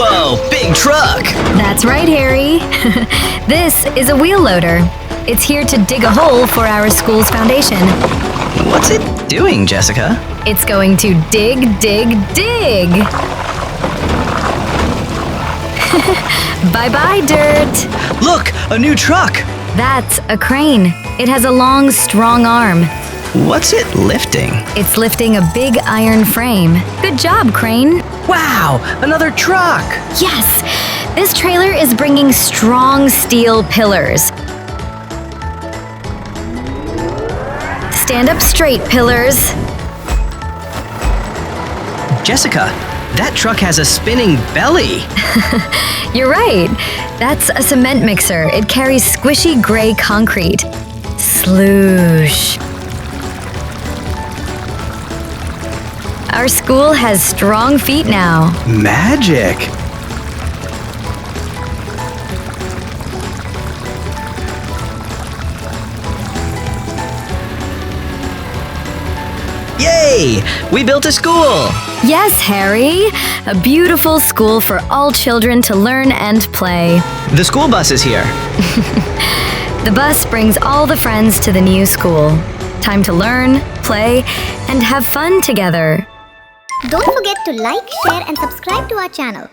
Whoa, big truck! That's right, Harry. This is a wheel loader. It's here to dig a hole for our school's foundation. What's it doing, Jessica? It's going to dig, dig, dig! Bye-bye, dirt! Look, a new truck! That's a crane. It has a long, strong arm. What's it lifting? It's lifting a big iron frame. Good job, crane. Wow, another truck! Yes! This trailer is bringing strong steel pillars. Stand up straight, pillars. Jessica, that truck has a spinning belly. You're right. That's a cement mixer. It carries squishy gray concrete. Sloosh. Our school has strong feet now. Magic! Yay! We built a school! Yes, Harry. A beautiful school for all children to learn and play. The school bus is here. The bus brings all the friends to the new school. Time to learn, play, and have fun together. Don't forget to like, share and subscribe to our channel.